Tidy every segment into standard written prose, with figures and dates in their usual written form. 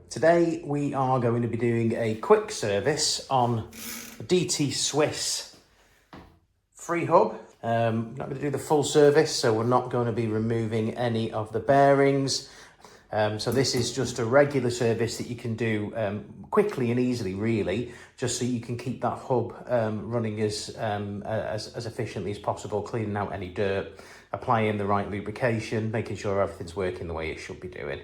Today we are going to be doing a quick service on a DT Swiss Freehub. We're not going to do the full service, so we're not going to be removing any of the bearings. So this is just a regular service that you can do quickly and easily, really, just so you can keep that hub running as efficiently as possible, cleaning out any dirt, applying the right lubrication, making sure everything's working the way it should be doing.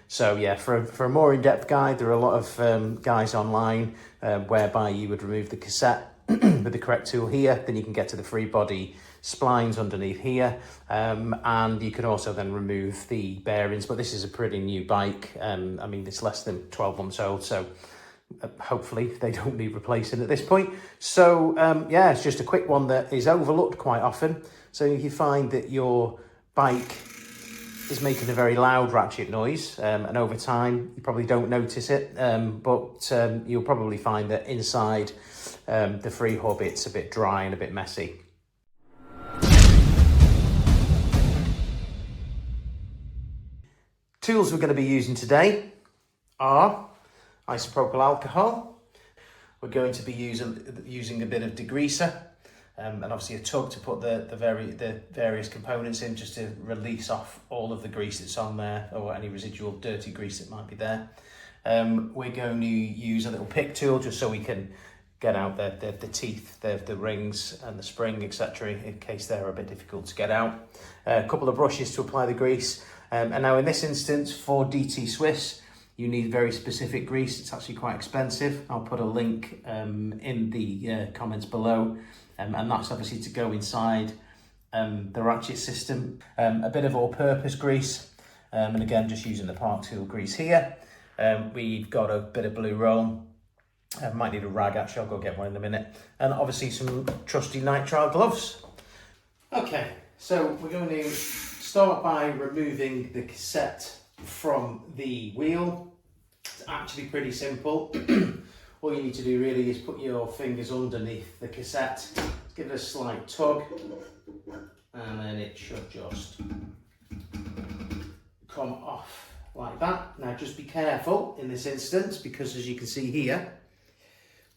So yeah, for a more in-depth guide, there are a lot of guides online whereby you would remove the cassette with the correct tool here, then you can get to the free body splines underneath here, and you can also then remove the bearings. But this is a pretty new bike. I mean, it's less than 12 months old, so hopefully they don't need replacing at this point. So yeah, it's just a quick one that is overlooked quite often. So if you find that your bike is making a very loud ratchet noise, and over time you probably don't notice it, but you'll probably find that inside the free hub it's a bit dry and a bit messy. Tools we're going to be using today are isopropyl alcohol. We're going to be using a bit of degreaser, and obviously a tub to put the various components in, just to release off all of the grease that's on there, or any residual dirty grease that might be there. We're going to use a little pick tool just so we can get out the teeth, the rings and the spring, etc., in case they're a bit difficult to get out. A couple of brushes to apply the grease. And now in this instance, for DT Swiss, you need very specific grease. It's actually quite expensive. I'll put a link in the comments below. And that's obviously to go inside the ratchet system. A bit of all-purpose grease. And again, just using the Park Tool grease here. We've got a bit of blue roll. Might need a rag, actually. I'll go get one in a minute. And obviously some trusty nitrile gloves. Okay, so we're going to start by removing the cassette from the wheel. It's actually pretty simple. All you need to do really is put your fingers underneath the cassette, give it a slight tug, and then it should just come off like that. Now just be careful in this instance, because as you can see here,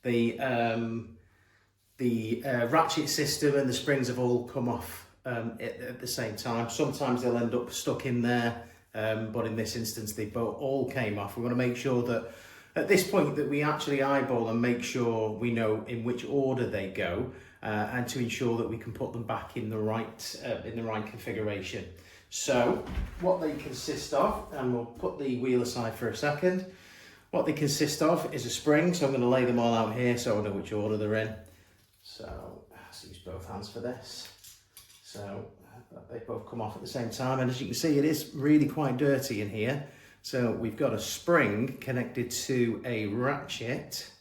the ratchet system and the springs have all come off at the same time. Sometimes they'll end up stuck in there, but in this instance they both all came off. We want to make sure that at this point that we actually eyeball and make sure we know in which order they go, and to ensure that we can put them back in the right configuration. So what they consist of, and we'll put the wheel aside for a second, what they consist of is a spring. So I'm going to lay them all out here so I know which order they're in. So let's use both hands for this. So they both come off at the same time, and as you can see, it is really quite dirty in here. So we've got a spring connected to a ratchet,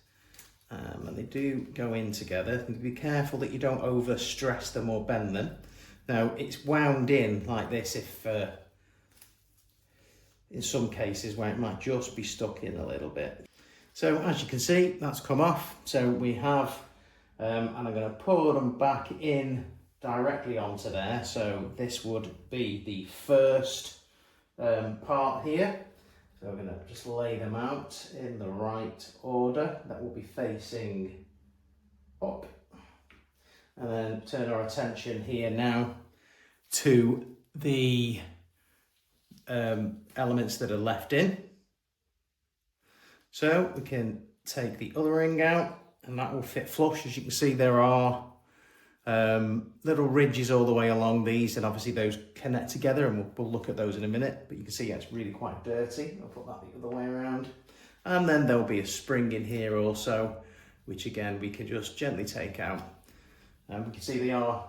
and they do go in together. And be careful that you don't over stress them or bend them. Now it's wound in like this if in some cases where it might just be stuck in a little bit. So as you can see, that's come off. So we have, and I'm going to pull them back in directly onto there. So this would be the first part here. So we're going to just lay them out in the right order. That will be facing up. And then turn our attention here now to the elements that are left in. So we can take the other ring out, and that will fit flush. As you can see, there are little ridges all the way along these, and obviously those connect together, and we'll look at those in a minute. But you can see it's really quite dirty. I'll put that the other way around. And then there'll be a spring in here also, which again we can just gently take out. And we can see they are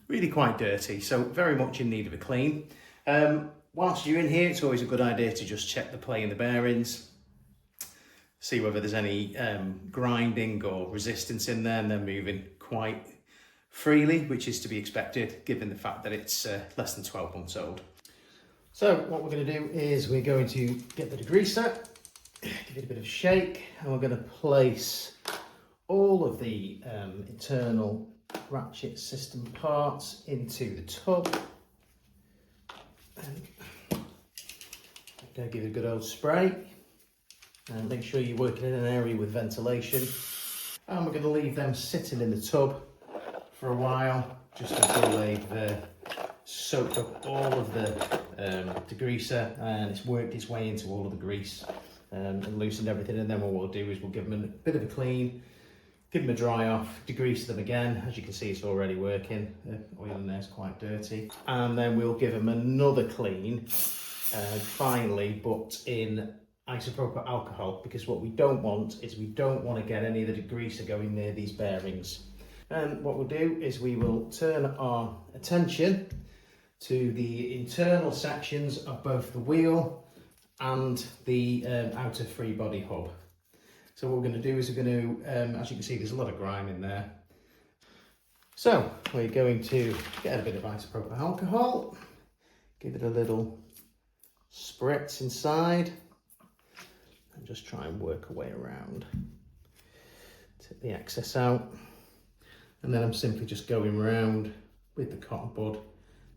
really quite dirty, so very much in need of a clean. Whilst you're in here, it's always a good idea to just check the play in the bearings, see whether there's any grinding or resistance in there, and they're moving quite freely, which is to be expected given the fact that it's less than 12 months old. So what we're going to do is we're going to get the degreaser, give it a bit of a shake, and we're going to place all of the internal ratchet system parts into the tub. And Going to give it a good old spray. And make sure you're working in an area with ventilation. And we're going to leave them sitting in the tub for a while, just until they've soaked up all of the degreaser and it's worked its way into all of the grease and loosened everything. And then what we'll do is we'll give them a bit of a clean, give them a dry off, degrease them again. As you can see, it's already working. The oil in there is quite dirty. And then we'll give them another clean, finally, but in isopropyl alcohol, because what we don't want is we don't want to get any of the degreaser going near these bearings. And what we'll do is we will turn our attention to the internal sections of both the wheel and the outer free body hub. So what we're going to do is we're going to, as you can see, there's a lot of grime in there. So we're going to get a bit of isopropyl alcohol, give it a little spritz inside, and just try and work our way around. Take the excess out. And then I'm simply just going around with the cotton bud,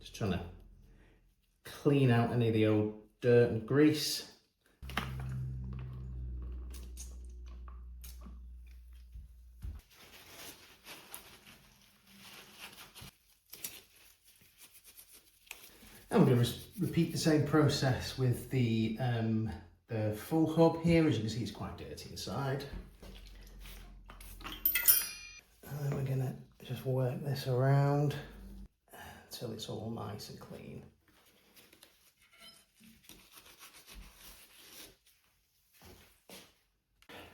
just trying to clean out any of the old dirt and grease. And we're going to repeat the same process with the full hub here. As you can see, it's quite dirty inside. And then we're going to just work this around until it's all nice and clean.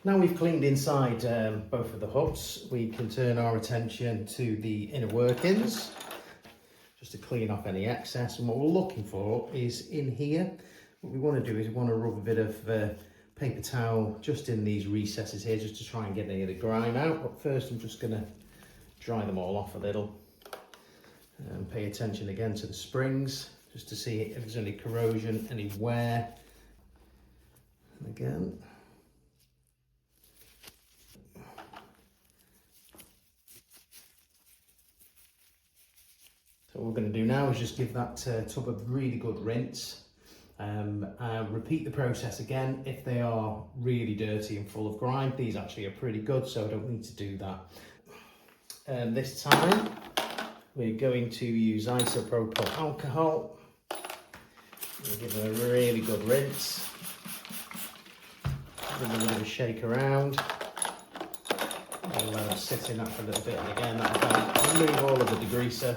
Now we've cleaned inside both of the hubs, we can turn our attention to the inner workings, just to clean off any excess. And what we're looking for is in here, what we want to do is we want to rub a bit of paper towel just in these recesses here, just to try and get any of the grime out. But first I'm just going to dry them all off a little and pay attention again to the springs, just to see if there's any corrosion, any wear. And again, so what we're going to do now is just give that tub a really good rinse. Repeat the process again if they are really dirty and full of grime. These actually are pretty good, so I don't need to do that. This time we're going to use isopropyl alcohol. We'll give them a really good rinse. Give them a bit of a shake around. And let them sit in that for a little bit, and again that'll remove all of the degreaser.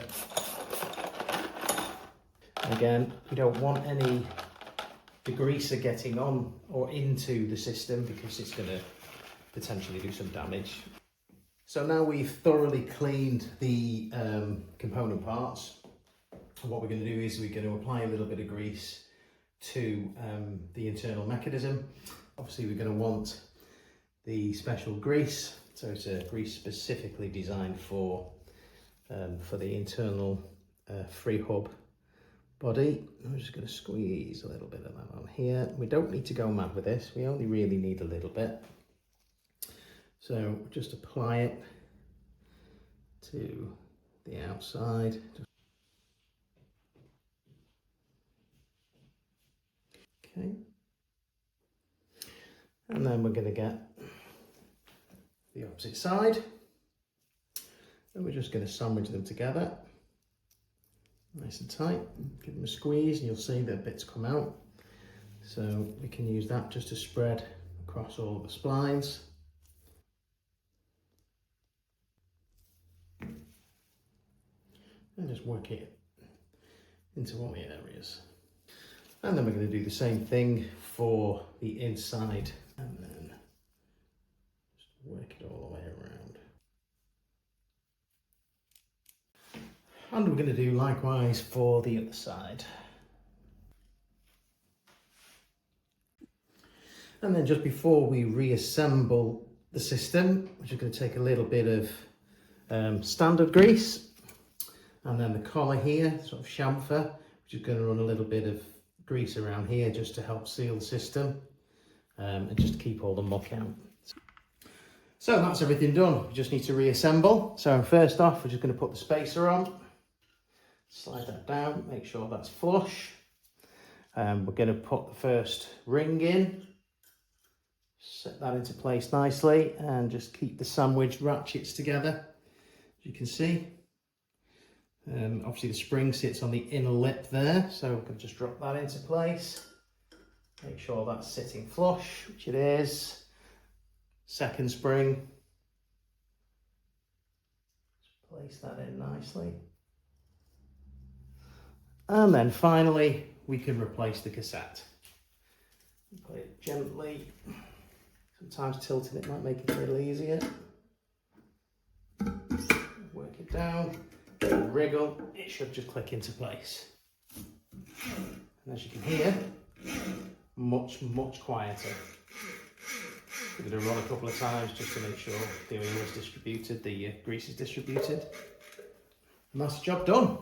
Again, we don't want any degreaser getting on or into the system because it's going to potentially do some damage. So now we've thoroughly cleaned the component parts, and what we're going to do is we're going to apply a little bit of grease to the internal mechanism. Obviously we're going to want the special grease, so it's a grease specifically designed for the internal free hub body. I'm just going to squeeze a little bit of that on here. We don't need to go mad with this, we only really need a little bit. So just apply it to the outside. Okay. And then we're going to get the opposite side. And we're just going to sandwich them together. Nice and tight. Give them a squeeze and you'll see that bits come out. So we can use that just to spread across all the splines. And just work it into all the areas. And then we're going to do the same thing for the inside, and then just work it all the way around. And we're going to do likewise for the other side. And then just before we reassemble the system, we're just going to take a little bit of standard grease. And then the collar here, sort of chamfer, which is going to run a little bit of grease around here just to help seal the system and just to keep all the muck out. So that's everything done. We just need to reassemble. So first off, we're just going to put the spacer on, slide that down, make sure that's flush. We're going to put the first ring in, set that into place nicely, and just keep the sandwich ratchets together, as you can see. Obviously the spring sits on the inner lip there, so we can just drop that into place. Make sure that's sitting flush, which it is. Second spring. Just place that in nicely. And then finally, we can replace the cassette. Put it gently. Sometimes tilting it might make it a little easier. Work it down. Wriggle, it should just click into place. And as you can hear, much quieter. We're going to run a couple of times just to make sure the oil is distributed, the grease is distributed. And that's the job done.